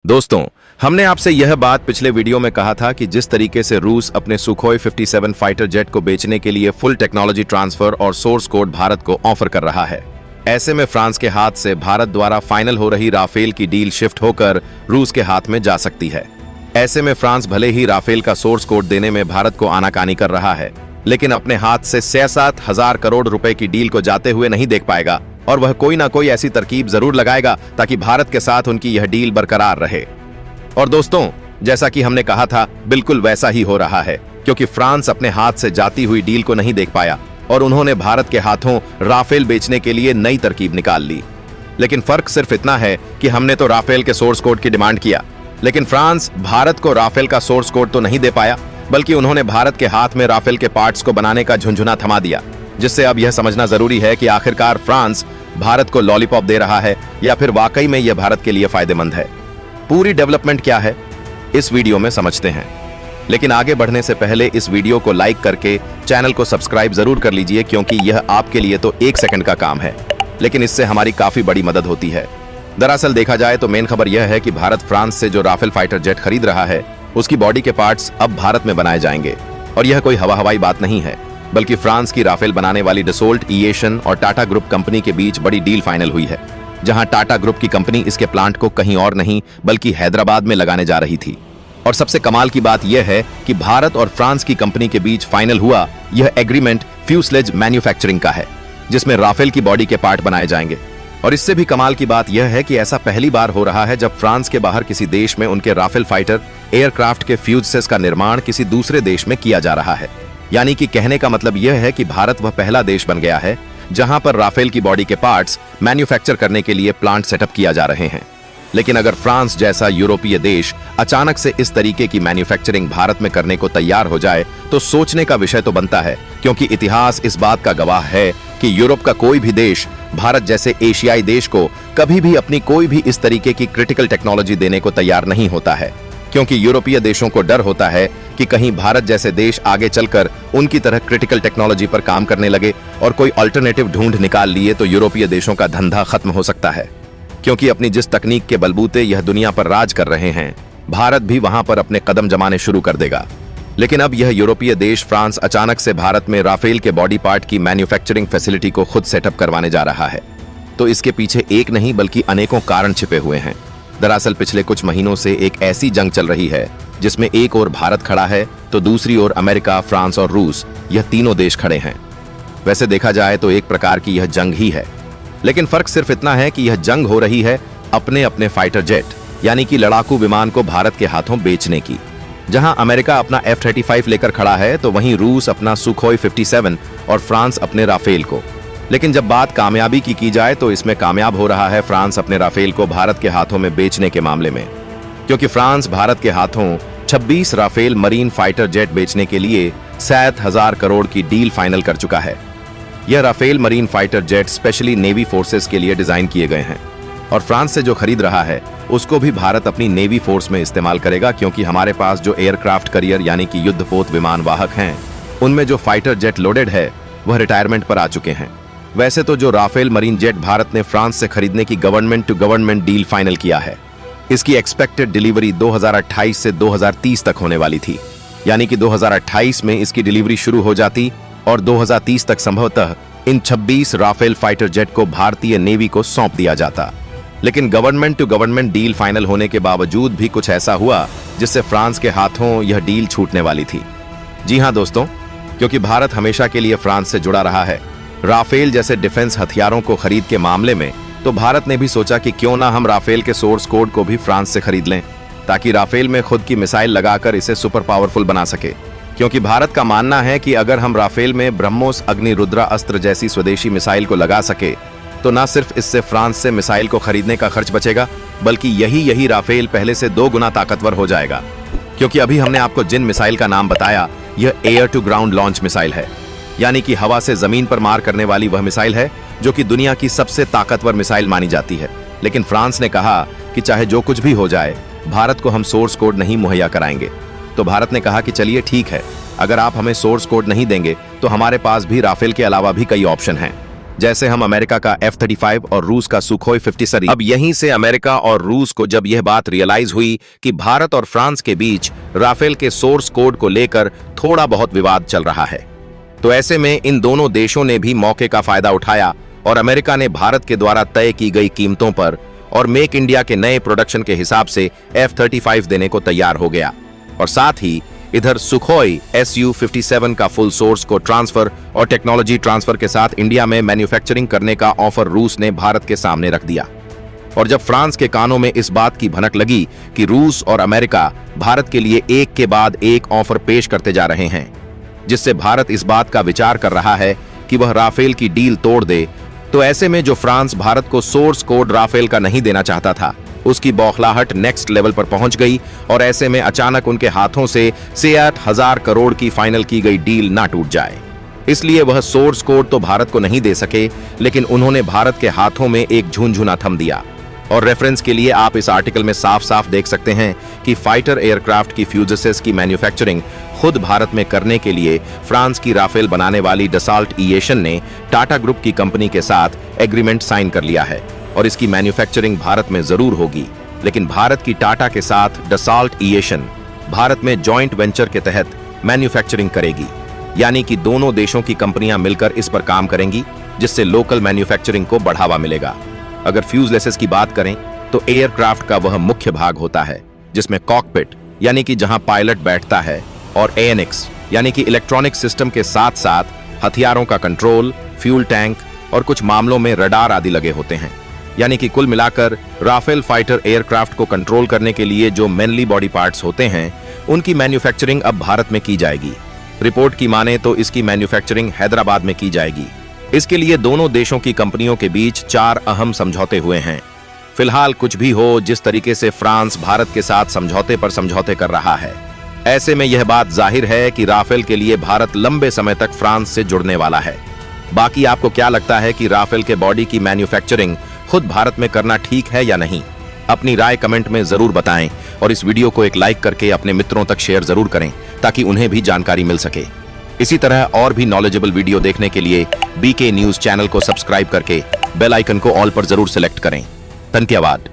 दोस्तों, हमने आपसे यह बात पिछले वीडियो में कहा था कि जिस तरीके से रूस अपने सुखोई 57 फाइटर जेट को बेचने के लिए फुल टेक्नोलॉजी ट्रांसफर और सोर्स कोड भारत को ऑफर कर रहा है, ऐसे में फ्रांस के हाथ से भारत द्वारा फाइनल हो रही राफेल की डील शिफ्ट होकर रूस के हाथ में जा सकती है। ऐसे में फ्रांस भले ही राफेल का सोर्स कोड देने में भारत को आनाकानी कर रहा है, लेकिन अपने हाथ से 6-7 हजार करोड़ रुपए की डील को जाते हुए नहीं देख पाएगा और वह कोई ना कोई ऐसी तरकीब जरूर लगाएगा ताकि भारत के साथ उनकी यह डील बरकरार रहे। और दोस्तों, जैसा कि हमने कहा था, बिल्कुल वैसा ही हो रहा है, क्योंकि फ्रांस अपने हाथ से जाती हुई डील को नहीं देख पाया और उन्होंने भारत के हाथों राफेल बेचने के लिए नई तरकीब निकाल ली। लेकिन फर्क सिर्फ इतना है कि हमने तो राफेल के सोर्स कोड की डिमांड किया, लेकिन फ्रांस भारत को राफेल का सोर्स कोड तो नहीं दे पाया, बल्कि उन्होंने भारत के हाथ में राफेल के पार्ट्स को बनाने का झुंझुना थमा दिया, जिससे अब यह समझना जरूरी है कि आखिरकार फ्रांस भारत को लॉलीपॉप दे रहा है या फिर वाकई में यह भारत के लिए फायदेमंद है। पूरी डेवलपमेंट क्या है, इस वीडियो में समझते हैं। लेकिन आगे बढ़ने से पहले इस वीडियो को लाइक करके चैनल को सब्सक्राइब जरूर कर लीजिए, क्योंकि यह आपके लिए तो 1 सेकंड का काम है, लेकिन इससे हमारी काफी बड़ी मदद होती है। दरअसल देखा जाए तो मेन खबर यह है कि भारत फ्रांस से जो राफेल फाइटर जेट खरीद रहा है, उसकी बॉडी के पार्ट्स अब भारत में बनाए जाएंगे। और यह कोई हवाई बात नहीं है, बल्कि फ्रांस की राफेल बनाने वाली डसोल्ट एविएशन और टाटा ग्रुप कंपनी के बीच बड़ी डील फाइनल हुई है, जहां टाटा ग्रुप की कंपनी इसके प्लांट को कहीं और नहीं बल्कि हैदराबाद में लगाने जा रही थी। और सबसे कमाल की बात यह है कि भारत और फ्रांस की कंपनी के बीच फाइनल हुआ यह एग्रीमेंट फ्यूसलेज मैन्युफैक्चरिंग का है, जिसमें राफेल की बॉडी के पार्ट बनाए जाएंगे। और इससे भी कमाल की बात यह है कि ऐसा पहली बार हो रहा है जब फ्रांस के बाहर किसी देश में उनके राफेल फाइटर एयरक्राफ्ट के फ्यूजेस का निर्माण किसी दूसरे देश में किया जा रहा है। यानी कि कहने का मतलब यह है कि भारत वह पहला देश बन गया है जहां पर राफेल की बॉडी के पार्ट्स मैन्युफैक्चर करने के लिए प्लांट सेटअप किया जा रहे हैं। लेकिन अगर फ्रांस जैसा यूरोपीय देश अचानक से इस तरीके की मैन्युफैक्चरिंग भारत में करने को तैयार हो जाए तो सोचने का विषय तो बनता है, क्योंकि इतिहास इस बात का गवाह है कि यूरोप का कोई भी देश भारत जैसे एशियाई देश को कभी भी अपनी कोई भी इस तरीके की क्रिटिकल टेक्नोलॉजी देने को तैयार नहीं होता है, क्योंकि यूरोपीय देशों को डर होता है कि कहीं भारत जैसे देश आगे चलकर उनकी तरह क्रिटिकल टेक्नोलॉजी पर काम करने लगे और कोई अल्टरनेटिव ढूंढ निकाल लिए तो यूरोपीय देशों का धंधा खत्म हो सकता है। क्योंकि अपनी जिस तकनीक के बलबूते यह दुनिया पर राज कर रहे हैं, भारत भी वहां पर अपने कदम जमाने शुरू कर देगा। लेकिन अब यह यूरोपीय देश फ्रांस अचानक से भारत में राफेल के बॉडी पार्ट की मैन्युफैक्चरिंग फैसिलिटी को खुद सेटअप करवाने जा रहा है, तो इसके पीछे एक नहीं बल्कि अनेकों कारण छिपे हुए हैं। दरअसल पिछले कुछ महीनों से एक ऐसी जंग चल रही है जिसमें एक ओर भारत खड़ा है तो दूसरी ओर अमेरिका, फ्रांस और रूस, यह तीनों देश खड़े हैं। वैसे देखा जाए तो एक प्रकार की यह जंग ही है, लेकिन फर्क सिर्फ इतना है कि यह जंग हो रही है अपने अपने फाइटर जेट यानी कि लड़ाकू विमान को भारत के हाथों बेचने की। जहां अमेरिका अपना F-35 लेकर खड़ा है तो वहीं रूस अपना सुखोई 57 और फ्रांस अपने राफेल को। लेकिन जब बात कामयाबी की जाए तो इसमें कामयाब हो रहा है फ्रांस अपने राफेल को भारत के हाथों में बेचने के मामले में, क्योंकि फ्रांस भारत के हाथों 26 राफेल मरीन फाइटर जेट बेचने के लिए 7,000 करोड़ की डील फाइनल कर चुका है। यह Rafale marine fighter jet specially navy forces के लिए डिजाइन किए गए हैं और फ्रांस से जो खरीद रहा है उसको भी भारत अपनी नेवी फोर्स में इस्तेमाल करेगा, क्योंकि हमारे पास जो एयरक्राफ्ट करियर यानी कि युद्धपोत विमान वाहक हैं, उनमें जो फाइटर जेट लोडेड है वह रिटायरमेंट पर आ चुके हैं। वैसे तो जो राफेल मरीन जेट भारत ने फ्रांस से खरीदने की government to government deal final किया है, इसकी एक्सपेक्टेड डिलीवरी 2028 से 2030 तक होने वाली थी। यानी कि 2028 में इसकी डिलीवरी शुरू हो जाती और 2030 तक संभवतः इन 26 राफेल फाइटर जेट को भारतीय नेवी को सौंप दिया जाता। लेकिन government to government deal final होने के बावजूद भी कुछ ऐसा हुआ जिससे फ्रांस के हाथों यह डील छूटने वाली थी। जी हां दोस्तों, क्योंकि भारत हमेशा के लिए फ्रांस से जुड़ा रहा है राफेल जैसे डिफेंस हथियारों को खरीद के मामले में, तो भारत ने भी सोचा कि क्यों ना हम राफेल के सोर्स कोड को भी फ्रांस से खरीद लें, ताकि राफेल में खुद की मिसाइल लगाकर इसे सुपर पावरफुल बना सके। क्योंकि भारत का मानना है कि अगर हम राफेल में ब्रह्मोस अग्निरुद्रा अस्त्र जैसी स्वदेशी मिसाइल को लगा सके तो न सिर्फ इससे फ्रांस से मिसाइल को खरीदने का खर्च बचेगा, बल्कि यही राफेल पहले से 2 गुना ताकतवर हो जाएगा। क्योंकि अभी हमने आपको जिन मिसाइल का नाम बताया, यह air to ground launch missile है, यानी कि हवा से जमीन पर मार करने वाली वह मिसाइल है जो कि दुनिया की सबसे ताकतवर मिसाइल मानी जाती है। लेकिन फ्रांस ने कहा कि चाहे जो कुछ भी हो जाए, भारत को हम सोर्स कोड नहीं मुहैया कराएंगे। तो भारत ने कहा कि चलिए ठीक है, अगर आप हमें सोर्स कोड नहीं देंगे तो हमारे पास भी राफेल के अलावा भी कई ऑप्शन हैं। जैसे हम अमेरिका का F-35 और रूस का सुखोई 57। अब यहीं से अमेरिका और रूस को जब यह बात रियलाइज हुई कि भारत और फ्रांस के बीच राफेल के सोर्स कोड को लेकर थोड़ा बहुत विवाद चल रहा है, तो ऐसे में इन दोनों देशों ने भी मौके का फायदा उठाया और अमेरिका ने भारत के द्वारा तय की गई कीमतों पर और मेक इंडिया के नए प्रोडक्शन के हिसाब से F-35 देने को तैयार हो गया। और साथ ही इधर सुखोई Su-57 का फुल सोर्स को ट्रांसफर और टेक्नोलॉजी ट्रांसफर के साथ इंडिया में मैन्युफैक्चरिंग करने का ऑफर रूस ने भारत के सामने रख दिया। और जब फ्रांस के कानों में इस बात की भनक लगी कि रूस और अमेरिका भारत के लिए एक के बाद एक ऑफर पेश करते जा रहे हैं, जिससे भारत इस बात का विचार कर रहा है कि वह राफेल की डील तोड़ दे, तो ऐसे में जो फ्रांस भारत को सोर्स कोड राफेल का नहीं देना चाहता था, उसकी बौखलाहट नेक्स्ट लेवल पर पहुंच गई और ऐसे में अचानक उनके हाथों से 68,000 करोड़ की फाइनल की गई डील ना टूट जाए। इसलिए वह सोर्स कोड तो भारत को नहीं दे सके, लेकिन उन्होंने भारत के हाथों में एक झुनझुना थम दिया। और रेफरेंस के लिए आप इस आर्टिकल में साफ साफ देख सकते हैं कि फाइटर एयरक्राफ्ट की फ्यूजेसेस की मैन्युफैक्चरिंग खुद भारत में करने के लिए फ्रांस की राफेल बनाने वाली डसॉल्ट एविएशन ने टाटा ग्रुप की कंपनी के साथ एग्रीमेंट साइन कर लिया है और इसकी मैन्युफैक्चरिंग भारत में जरूर होगी, लेकिन भारत की टाटा के साथ डसॉल्ट एविएशन भारत में जॉइंट वेंचर के तहत मैन्युफैक्चरिंग करेगी, यानी कि दोनों देशों की कंपनियां मिलकर इस पर काम करेंगी, जिससे लोकल मैन्युफैक्चरिंग को बढ़ावा मिलेगा। अगर फ्यूजलेसेस की बात करें तो एयरक्राफ्ट का वह मुख्य भाग होता है जिसमें कॉकपिट यानी कि जहां पायलट बैठता है और एएनएक्स यानी कि इलेक्ट्रॉनिक सिस्टम के साथ साथ हथियारों का कंट्रोल, फ्यूल टैंक और कुछ मामलों में रडार आदि लगे होते हैं। यानी कि कुल मिलाकर राफेल फाइटर एयरक्राफ्ट को कंट्रोल करने के लिए जो मेनली बॉडी पार्ट्स होते हैं, उनकी मैन्युफैक्चरिंग अब भारत में की जाएगी। रिपोर्ट की माने तो इसकी मैन्युफैक्चरिंग हैदराबाद में की जाएगी। इसके लिए दोनों देशों की कंपनियों के बीच 4 अहम समझौते हुए हैं। फिलहाल कुछ भी हो, जिस तरीके से फ्रांस भारत के साथ समझौते पर समझौते कर रहा है, ऐसे में यह बात जाहिर है कि राफेल के लिए भारत लंबे समय तक फ्रांस से जुड़ने वाला है। बाकी आपको क्या लगता है कि राफेल के बॉडी की मैन्युफैक्चरिंग खुद भारत में करना ठीक है या नहीं? अपनी राय कमेंट में जरूर बताएं और इस वीडियो को एक लाइक करके अपने मित्रों तक शेयर जरूर करें ताकि उन्हें भी जानकारी मिल सके। इसी तरह और भी नॉलेजेबल वीडियो देखने के लिए बीके न्यूज चैनल को सब्सक्राइब करके बेल आइकन को ऑल पर जरूर सिलेक्ट करें। धन्यवाद।